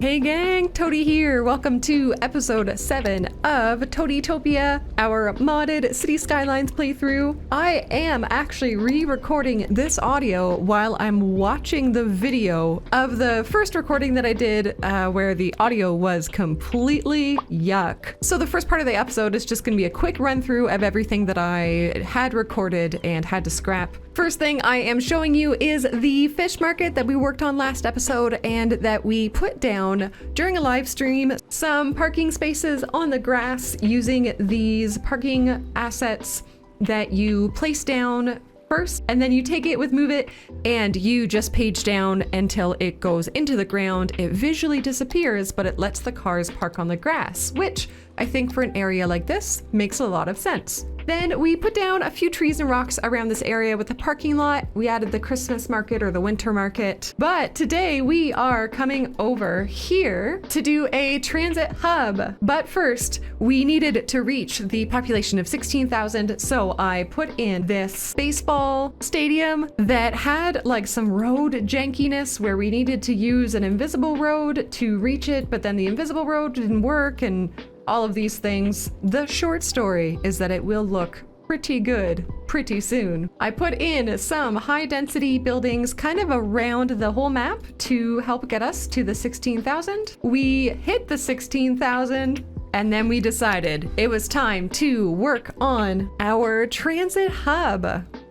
Hey gang, Toadie here. Welcome to episode 7 of ToadieTopia, our modded City Skylines playthrough. I am actually re-recording this audio while I'm watching the video of the first recording that I did where the audio was completely yuck. So the first part of the episode is just going to be a quick run through of everything that I had recorded and had to scrap. First thing I am showing you is the fish market that we worked on last episode and that we put down during a live stream. Some parking spaces on the grass using these parking assets that you place down first, and then you take it with Move It and you just page down until it goes into the ground. It visually disappears, but it lets the cars park on the grass, which I think for an area like this makes a lot of sense. Then we put down a few trees and rocks around this area with the parking lot. We added the Christmas market or the winter market. But today we are coming over here to do a transit hub. But first, we needed to reach the population of 16,000. So I put in this baseball stadium that had like some road jankiness where we needed to use an invisible road to reach it, but then the invisible road didn't work and all of these things. The short story is that it will look pretty good pretty soon. I put in some high density buildings kind of around the whole map to help get us to the 16,000. We hit the 16,000 and then we decided it was time to work on our transit hub.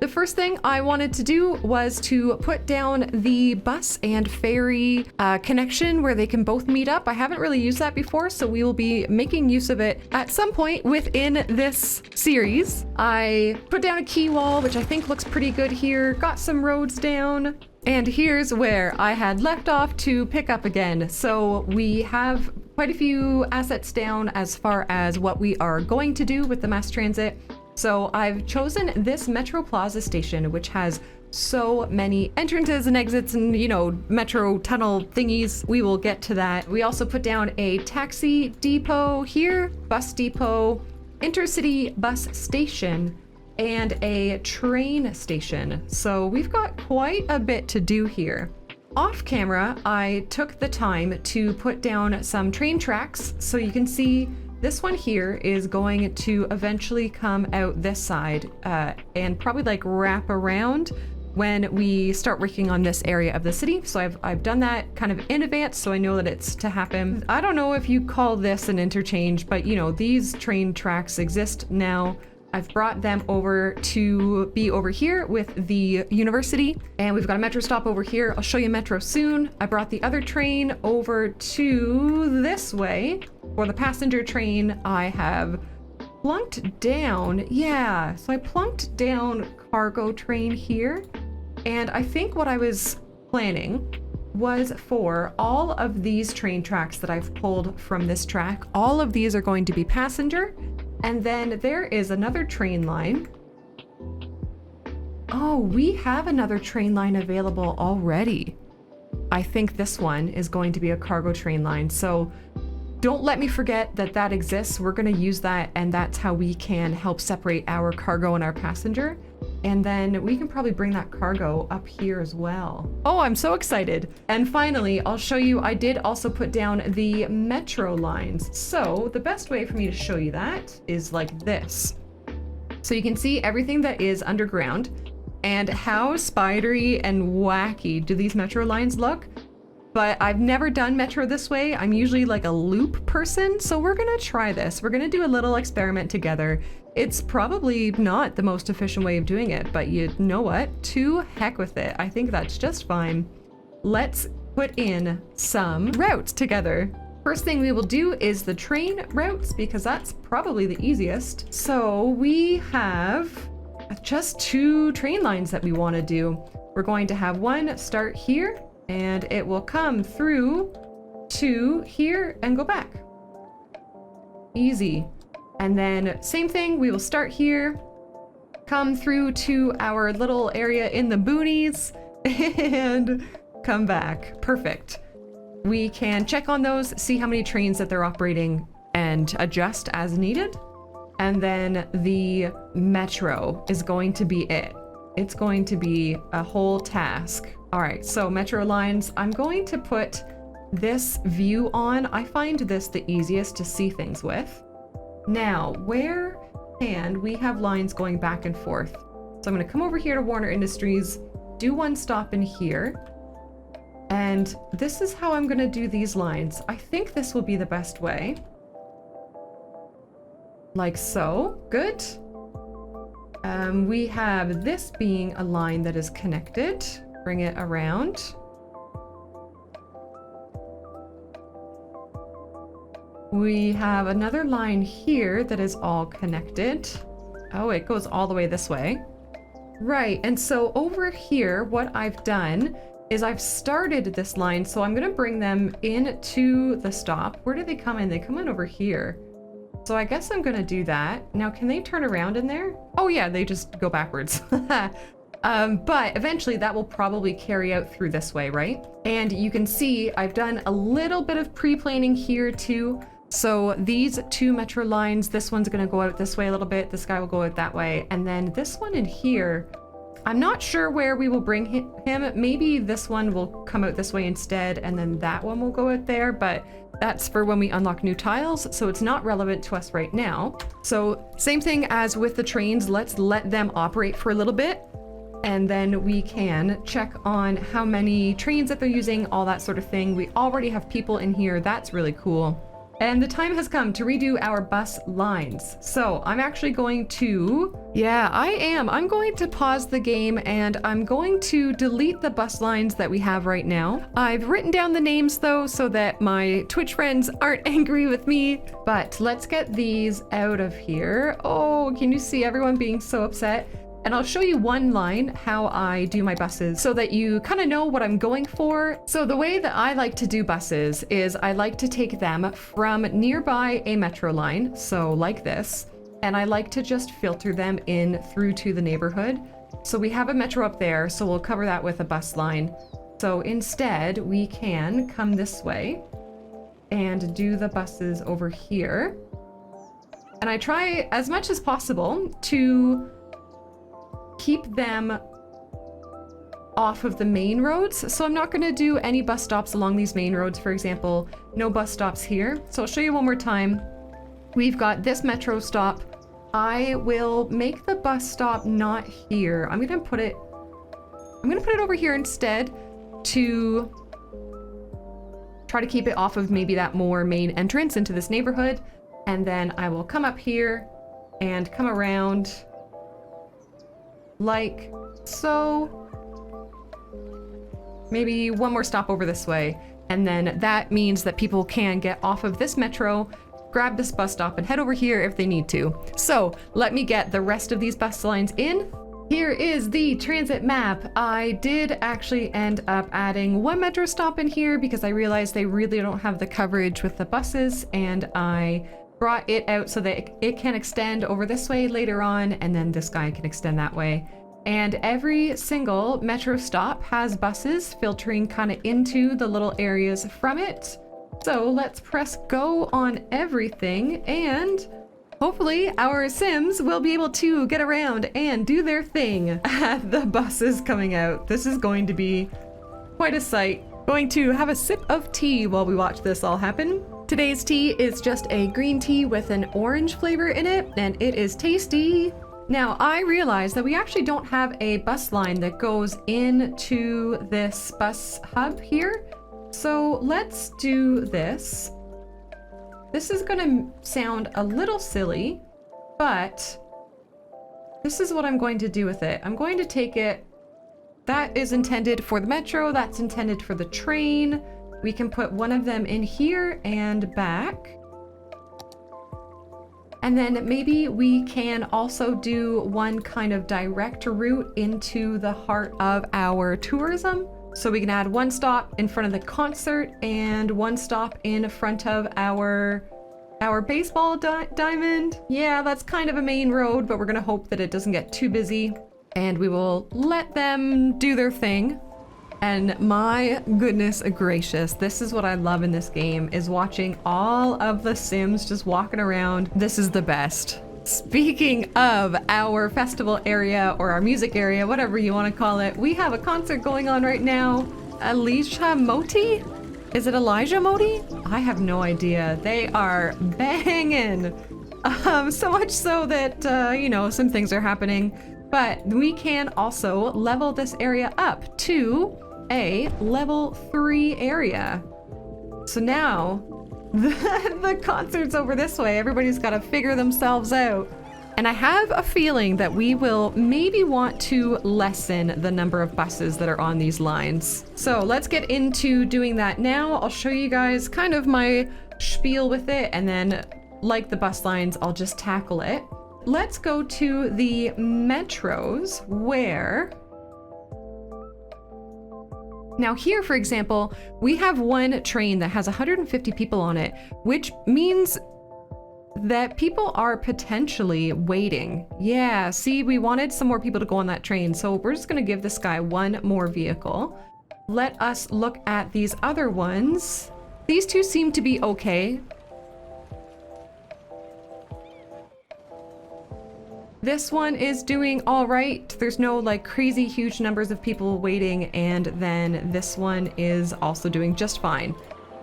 The first thing I wanted to do was to put down the bus and ferry connection where they can both meet up. I haven't really used that before, so we will be making use of it at some point within this series. I put down a quay wall, which I think looks pretty good here. Got some roads down. And here's where I had left off to pick up again. So we have quite a few assets down as far as what we are going to do with the mass transit. So I've chosen this Metro Plaza station, which has so many entrances and exits and, you know, metro tunnel thingies. We will get to that. We also put down a taxi depot here, bus depot, intercity bus station, and a train station. So we've got quite a bit to do here. Off camera, I took the time to put down some train tracks. So you can see this one here is going to eventually come out this side and probably like wrap around when we start working on this area of the city. So I've done that kind of in advance, so I know that it's to happen. I don't know if you call this an interchange, but you know, these train tracks exist now. I've brought them over to be over here with the university, and we've got a metro stop over here. I'll show you metro soon. I brought the other train over to this way. For the passenger train, I have plunked down, so I plunked down cargo train here. And I think what I was planning was for all of these train tracks that I've pulled from this track, all of these are going to be passenger. And then there is another train line. Oh, we have another train line available already. I think this one is going to be a cargo train line. So don't let me forget that that exists. We're going to use that, and that's how we can help separate our cargo and our passenger. And then we can probably bring that cargo up here as well. Oh, I'm so excited. And finally, I'll show you, I did also put down the metro lines. So the best way for me to show you that is like this. So you can see everything that is underground and how spidery and wacky do these metro lines look. But I've never done metro this way. I'm usually like a loop person. So we're gonna try this. We're gonna do a little experiment together. It's probably not the most efficient way of doing it, but you know what? To heck with it. I think that's just fine. Let's put in some routes together. First thing we will do is the train routes, because that's probably the easiest. So we have just 2 train lines that we want to do. We're going to have one start here, and it will come through to here and go back. Easy. And then same thing, we will start here, come through to our little area in the boonies, and come back. Perfect. We can check on those, see how many trains that they're operating, and adjust as needed. And then the metro is going to be it. It's going to be a whole task. All right, so metro lines, I'm going to put this view on. I find this the easiest to see things with. Now, where can we have lines going back and forth? So I'm going to come over here to Warner Industries, do one stop in here, and this is how I'm going to do these lines. I think this will be the best way. Like so. Good. We have this being a line that is connected. Bring it around. We have another line here that is all connected. Oh, it goes all the way this way. Right, and so over here, what I've done is I've started this line, so I'm gonna bring them into the stop. Where do they come in? They come in over here. So I guess I'm gonna do that. Now, can they turn around in there? Oh yeah, they just go backwards. But eventually that will probably carry out through this way, right? And you can see I've done a little bit of pre-planing here too. So these two metro lines, this one's gonna go out this way a little bit, this guy will go out that way, and then this one in here, I'm not sure where we will bring him. Maybe this one will come out this way instead, and then that one will go out there, but that's for when we unlock new tiles, so it's not relevant to us right now. So same thing as with the trains, let's let them operate for a little bit, and then we can check on how many trains that they're using, all that sort of thing. We already have people in here, that's really cool. And the time has come to redo our bus lines. So I'm actually going to, I'm going to pause the game and I'm going to delete the bus lines that we have right now. I've written down the names though, so that my Twitch friends aren't angry with me, but let's get these out of here. Oh, can you see everyone being so upset? And I'll show you one line how I do my buses so that you kind of know what I'm going for. So the way that I like to do buses is I like to take them from nearby a metro line, so like this, and I like to just filter them in through to the neighborhood. So we have a metro up there, so we'll cover that with a bus line. So instead we can come this way and do the buses over here. And I try as much as possible to keep them off of the main roads. So I'm not going to do any bus stops along these main roads, for example. No bus stops here. So I'll show you one more time. We've got this metro stop. I will make the bus stop not here. I'm going to put it over here instead to try to keep it off of maybe that more main entrance into this neighborhood. And then I will come up here and come around like so. Maybe one more stop over this way, and then that means that people can get off of this metro, grab this bus stop, and head over here if they need to. So let me get the rest of these bus lines in. Here is the transit map. I did actually end up adding one metro stop in here because I realized they really don't have the coverage with the buses, and I brought it out so that it can extend over this way later on, and then this guy can extend that way. And every single metro stop has buses filtering kind of into the little areas from it. So let's press go on everything, and hopefully our Sims will be able to get around and do their thing at the buses coming out. This is going to be quite a sight. Going to have a sip of tea while we watch this all happen. Today's tea is just a green tea with an orange flavor in it, and it is tasty. Now, I realize that we actually don't have a bus line that goes into this bus hub here. So let's do this. This is gonna sound a little silly, but this is what I'm going to do with it. I'm going to take it. That is intended for the metro, that's intended for the train. We can put one of them in here and back. And then maybe we can also do one kind of direct route into the heart of our tourism. So we can add one stop in front of the concert and one stop in front of our baseball diamond. Yeah, that's kind of a main road, but we're gonna hope that it doesn't get too busy. And we will let them do their thing. And my goodness gracious, this is what I love in this game, is watching all of the Sims just walking around. This is the best. Speaking of our festival area or our music area, whatever you want to call it, we have a concert going on right now. Alicia Moti? Is it Elijah Modi? I have no idea. They are banging. So much so that, you know, some things are happening. But we can also level this area up to a level 3 area. So now the concert's over this way. Everybody's got to figure themselves out. And I have a feeling that we will maybe want to lessen the number of buses that are on these lines. So let's get into doing that now. I'll show you guys kind of my spiel with it, and then like the bus lines, I'll just tackle it. Let's go to the metros where... Now here, for example, we have one train that has 150 people on it, which means that people are potentially waiting. Yeah, see, we wanted some more people to go on that train, so we're just gonna give this guy one more vehicle. Let us look at these other ones. These two seem to be okay. This one is doing all right. There's no like crazy huge numbers of people waiting, and then this one is also doing just fine.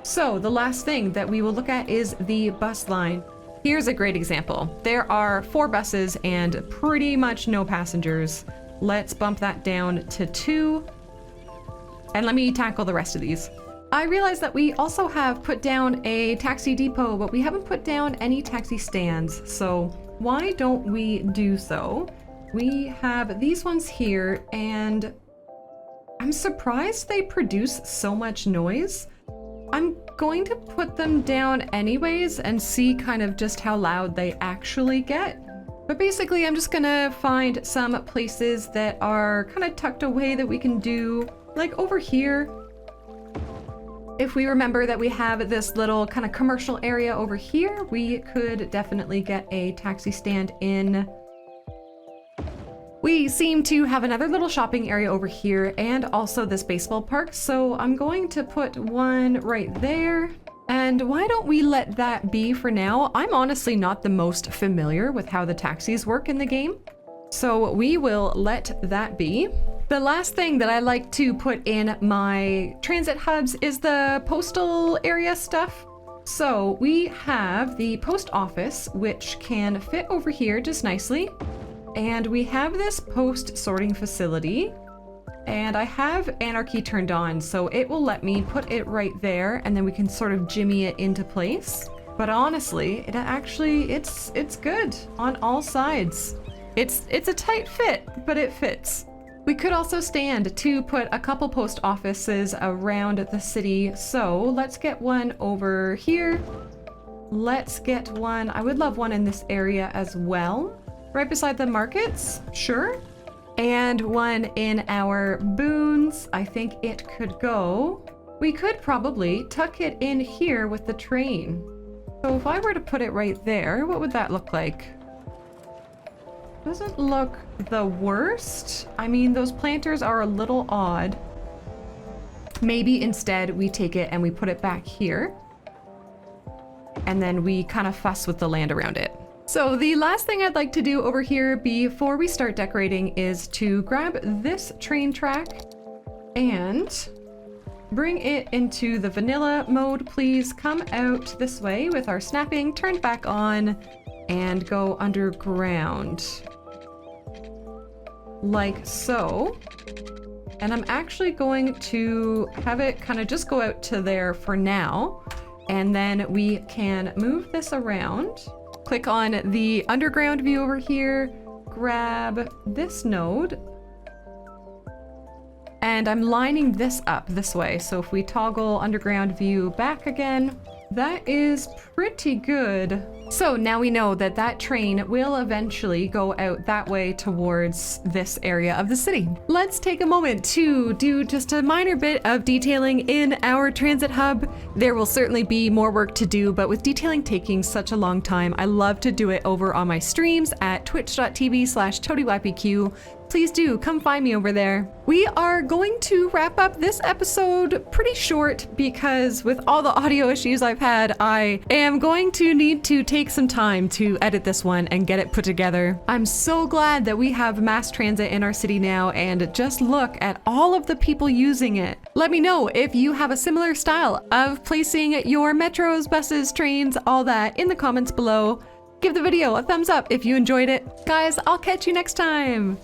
So the last thing that we will look at is the bus line. Here's a great example. There are 4 buses and pretty much no passengers. Let's bump that down to 2. And let me tackle the rest of these. I realize that we also have put down a taxi depot, but we haven't put down any taxi stands. So why don't we do so? We have these ones here, and I'm surprised they produce so much noise. I'm going to put them down anyways and see kind of just how loud they actually get. But basically, I'm just gonna find some places that are kind of tucked away that we can do, like over here. If we remember that we have this little kind of commercial area over here, we could definitely get a taxi stand in. We seem to have another little shopping area over here and also this baseball park, so I'm going to put one right there. And why don't we let that be for now? I'm honestly not the most familiar with how the taxis work in the game, so we will let that be. The last thing that I like to put in my transit hubs is the postal area stuff. So we have the post office, which can fit over here just nicely. And we have this post sorting facility. And I have Anarchy turned on, so it will let me put it right there, and then we can sort of jimmy it into place. But honestly, it's good on all sides. It's a tight fit, but it fits. We could also stand to put a couple post offices around the city. So let's get one over here. Let's get one. I would love one in this area as well. Right beside the markets, sure. And one in our boons. I think it could go. We could probably tuck it in here with the train. So if I were to put it right there, what would that look like? Doesn't look the worst. I mean, those planters are a little odd. Maybe instead we take it and we put it back here. And then we kind of fuss with the land around it. So the last thing I'd like to do over here before we start decorating is to grab this train track and bring it into the vanilla mode. Please come out this way with our snapping turned back on and go underground. Like so. And I'm actually going to have it kind of just go out to there for now. And then we can move this around. Click on the underground view over here, grab this node. And I'm lining this up this way. So if we toggle underground view back again, that is pretty good. So now we know that that train will eventually go out that way towards this area of the city. Let's take a moment to do just a minor bit of detailing in our transit hub. There will certainly be more work to do, but with detailing taking such a long time, I love to do it over on my streams at twitch.tv/ToadieYPQ. please do come find me over there. We are going to wrap up this episode pretty short because with all the audio issues I've had, I am going to need to take some time to edit this one and get it put together. I'm so glad that we have mass transit in our city now, and just look at all of the people using it. Let me know if you have a similar style of placing your metros, buses, trains, all that in the comments below. Give the video a thumbs up if you enjoyed it. Guys, I'll catch you next time.